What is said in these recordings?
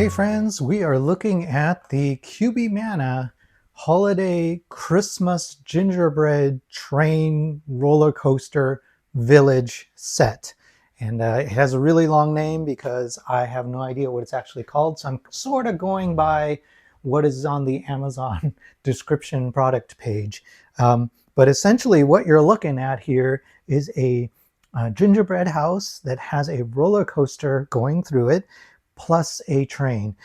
Hey friends, we are looking at the CUBIMANA Holiday Christmas Gingerbread Train Roller Coaster Village set. And it has a really long name because I have no idea what it's actually called. So I'm sort of going by what is on the Amazon description product page. But essentially what you're looking at here is a gingerbread house that has a roller coaster going through it, plus a train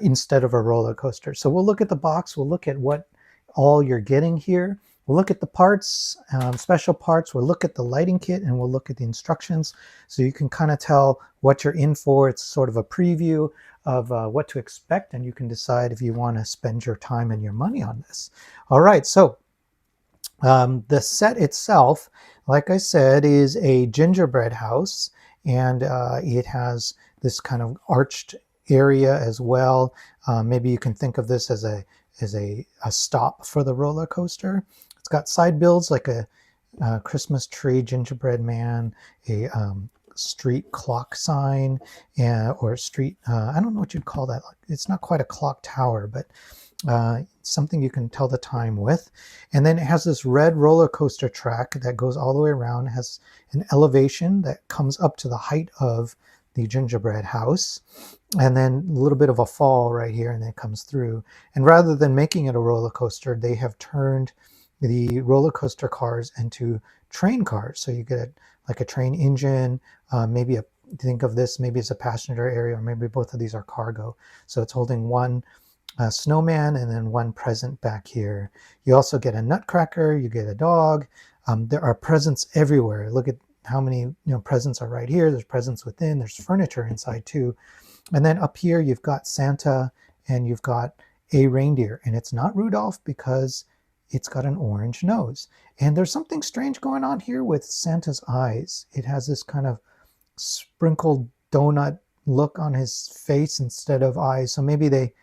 instead of a roller coaster. So we'll look at the box, we'll look at what all you're getting here. We'll look at the parts, special parts, we'll look at the lighting kit, and we'll look at the instructions so you can kind of tell what you're in for. It's sort of a preview of what to expect, and you can decide if you want to spend your time and your money on this. All right, so the set itself, like I said, is a gingerbread house, and it has this kind of arched area as well. Maybe you can think of this as a stop for the roller coaster. It's got side builds like a Christmas tree, gingerbread man, a street clock sign, or street, I don't know what you'd call that. It's not quite a clock tower, but something you can tell the time with. And then it has this red roller coaster track that goes all the way around. It has an elevation that comes up to the height of the gingerbread house, and then a little bit of a fall right here, and then it comes through. And rather than making it a roller coaster, they have turned the roller coaster cars into train cars. So you get like a train engine, maybe think of this maybe as a passenger area, or maybe both of these are cargo. So it's holding one snowman and then one present back here. You also get a nutcracker, you get a dog. There are presents everywhere. Look at how many presents are right here. There's presents within, there's furniture inside too. And then up here you've got Santa and you've got a reindeer, and it's not Rudolph because it's got an orange nose. And there's something strange going on here with Santa's eyes. It has this kind of sprinkled donut look on his face instead of eyes. So maybe they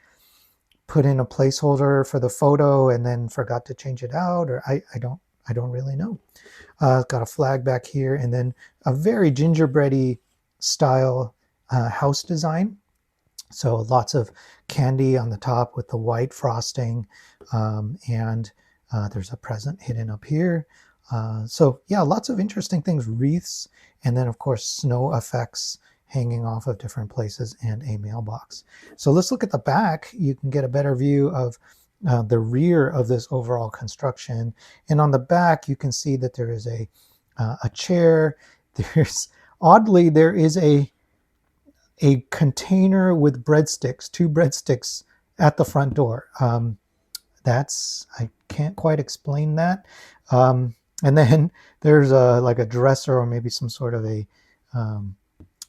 put in a placeholder for the photo and then forgot to change it out, or I don't really know. Got a flag back here, and then a very gingerbready style house design. So lots of candy on the top with the white frosting, and there's a present hidden up here. So yeah, lots of interesting things, wreaths, and then of course snow effects hanging off of different places, and a mailbox. So let's look at the back. You can get a better view of the rear of this overall construction. And on the back, you can see that there is a chair. Oddly, there is a container with breadsticks, 2 breadsticks at the front door. I can't quite explain that. And then there's like a dresser, or maybe some sort of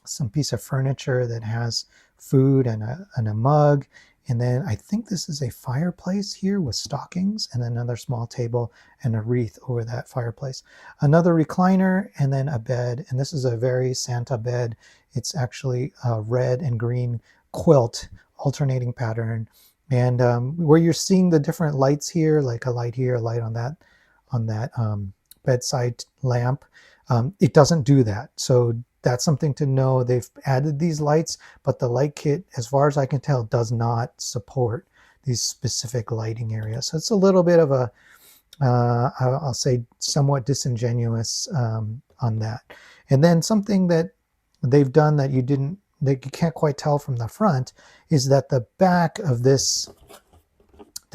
some piece of furniture that has food and a mug. And then I think this is a fireplace here with stockings, and then another small table and a wreath over that fireplace. Another recliner, and then a bed. And this is a very Santa bed. It's actually a red and green quilt alternating pattern. And where you're seeing the different lights here, like a light here, a light on that bedside lamp, it doesn't do that. So that's something to know. They've added these lights, but the light kit, as far as I can tell, does not support these specific lighting areas. So it's a little bit of a, I'll say, somewhat disingenuous on that. And then something that they've done that you can't quite tell from the front is that the back of this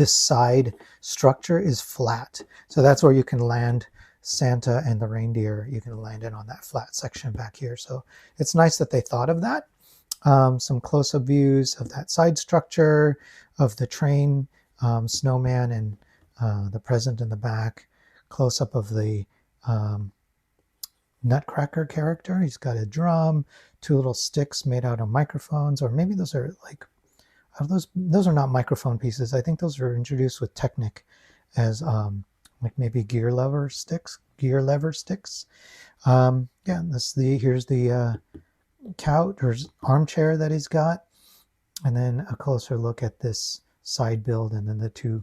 side structure is flat. So that's where you can land Santa and the reindeer. You can land it on that flat section back here. So it's nice that they thought of that. Some close-up views of that side structure, of the train, snowman, and the present in the back. Close-up of the nutcracker character. He's got a drum, 2 little sticks made out of microphones, or maybe those are like, those are not microphone pieces. I think those were introduced with Technic as like maybe gear lever sticks. Yeah, here's the couch or armchair that he's got, and then a closer look at this side build, and then the 2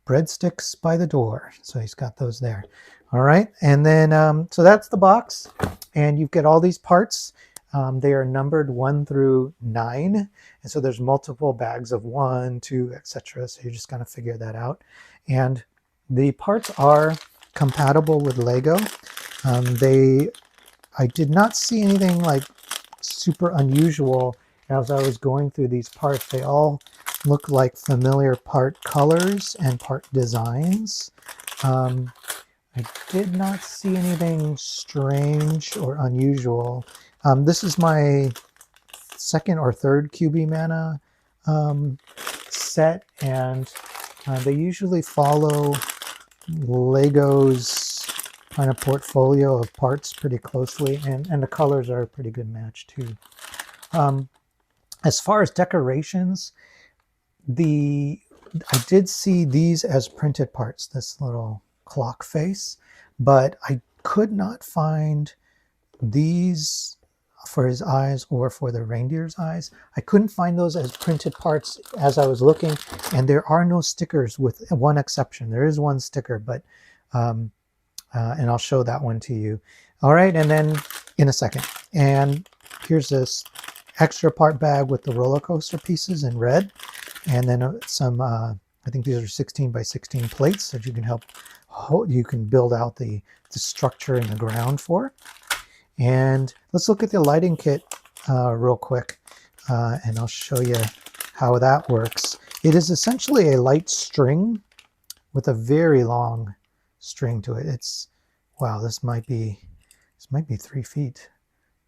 breadsticks by the door. So he's got those there. All right, and then so that's the box, and you get all these parts. They are numbered 1 through 9. And so there's multiple bags of 1, 2, etc. So you just kind of figure that out. And the parts are compatible with Lego. I did not see anything like super unusual as I was going through these parts. They all look like familiar part colors and part designs. I did not see anything strange or unusual. This is my second or third CUBIMANA set, and they usually follow Lego's kind of portfolio of parts pretty closely, and the colors are a pretty good match too. As far as decorations, I did see these as printed parts, this little clock face, but I could not find these for his eyes or for the reindeer's eyes. I couldn't find those as printed parts as I was looking, and there are no stickers with one exception. There is one sticker, but and I'll show that one to you. All right, and then in a second. And here's this extra part bag with the roller coaster pieces in red, and then some I think these are 16 by 16 plates that you can build out the structure in the ground for. And let's look at the lighting kit real quick, and I'll show you how that works. It is essentially a light string with a very long string to it. It's, wow, this might be 3 feet.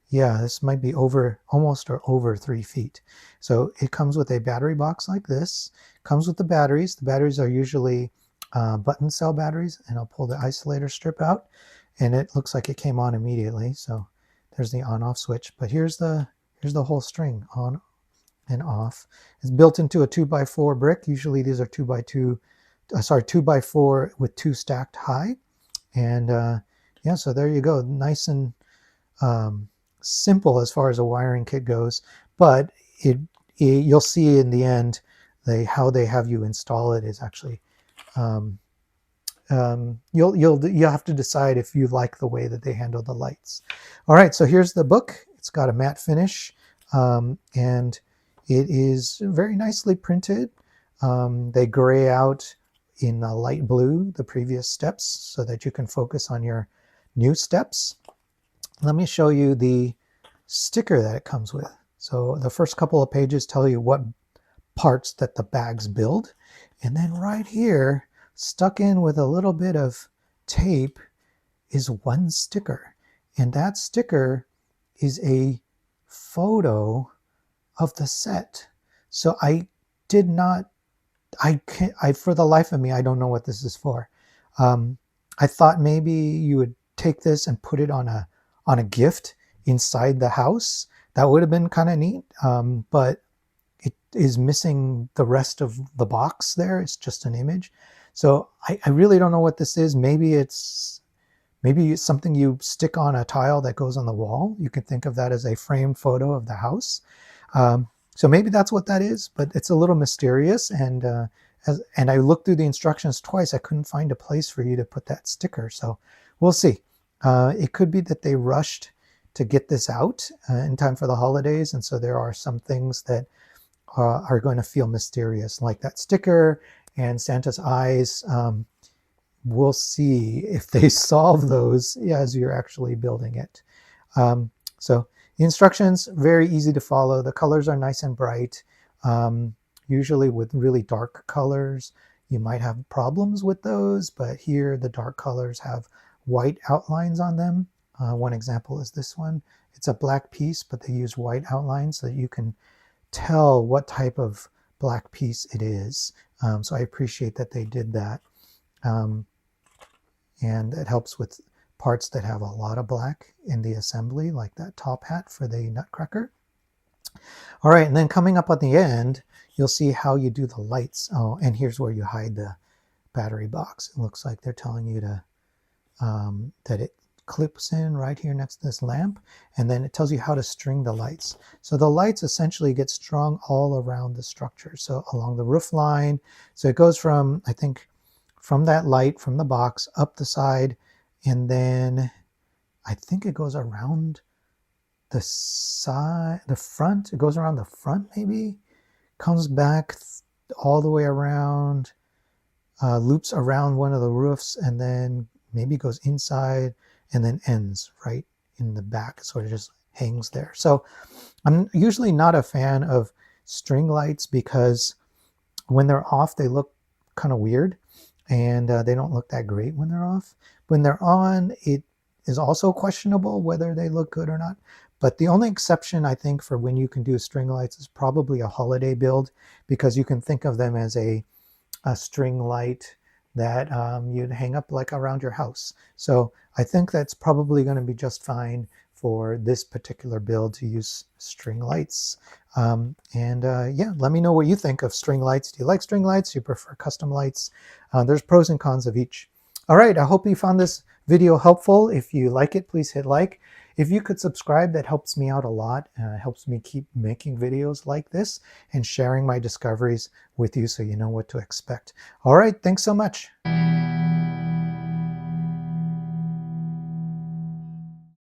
Yeah, this might be almost or over 3 feet. So it comes with a battery box like this. Comes with the batteries. The batteries are usually button cell batteries, and I'll pull the isolator strip out, and it looks like it came on immediately. So there's the on-off switch. But here's the whole string, on and off. It's built into a 2x4 brick. Usually these are 2x4 with 2 stacked high. And yeah, so there you go. Nice and simple as far as a wiring kit goes, but you'll see in the end how they have you install it is actually you'll have to decide if you like the way that they handle the lights. All right, so here's the book. It's got a matte finish, and it is very nicely printed. They gray out in a light blue the previous steps so that you can focus on your new steps. Let me show you the sticker that it comes with. So the first couple of pages tell you what parts that the bags build. And then right here, stuck in with a little bit of tape, is one sticker. And that sticker is a photo of the set. So I did not, for the life of me, I don't know what this is for. I thought maybe you would take this and put it on a gift inside the house. That would have been kind of neat, but it is missing the rest of the box there. It's just an image. So I really don't know what this is. Maybe it's something you stick on a tile that goes on the wall. You can think of that as a framed photo of the house. So maybe that's what that is, but it's a little mysterious. And I looked through the instructions twice. I couldn't find a place for you to put that sticker. So we'll see. It could be that they rushed to get this out in time for the holidays. And so there are some things that are going to feel mysterious, like that sticker and Santa's eyes. We'll see if they solve those as you're actually building it. So the instructions, very easy to follow. The colors are nice and bright. Usually with really dark colors, you might have problems with those, but here the dark colors have white outlines on them. One example is this one. It's a black piece, but they use white outlines so that you can tell what type of black piece it is. So I appreciate that they did that. And it helps with parts that have a lot of black in the assembly, like that top hat for the Nutcracker. All right, and then coming up at the end, you'll see how you do the lights. Oh, and here's where you hide the battery box. It looks like they're telling you to that it clips in right here next to this lamp, and then it tells you how to string the lights. So the lights essentially get strung all around the structure, so along the roof line. So it goes from, I think, from that light from the box up the side, and then I think it goes around the side, the front. It goes around the front, maybe comes back all the way around, loops around one of the roofs, and then maybe goes inside and then ends right in the back. Sort of just hangs there. So I'm usually not a fan of string lights because when they're off, they look kind of weird, and they don't look that great when they're off. When they're on, it is also questionable whether they look good or not. But the only exception, I think, for when you can do string lights is probably a holiday build, because you can think of them as a string light that you'd hang up like around your house. So I think that's probably going to be just fine for this particular build to use string lights. Yeah, let me know what you think of string lights. Do you like string lights? Do you prefer custom lights? There's pros and cons of each. All right, I hope you found this video helpful. If you like it, please hit like. If you could subscribe, that helps me out a lot. Helps me keep making videos like this and sharing my discoveries with you so you know what to expect. All right, thanks so much.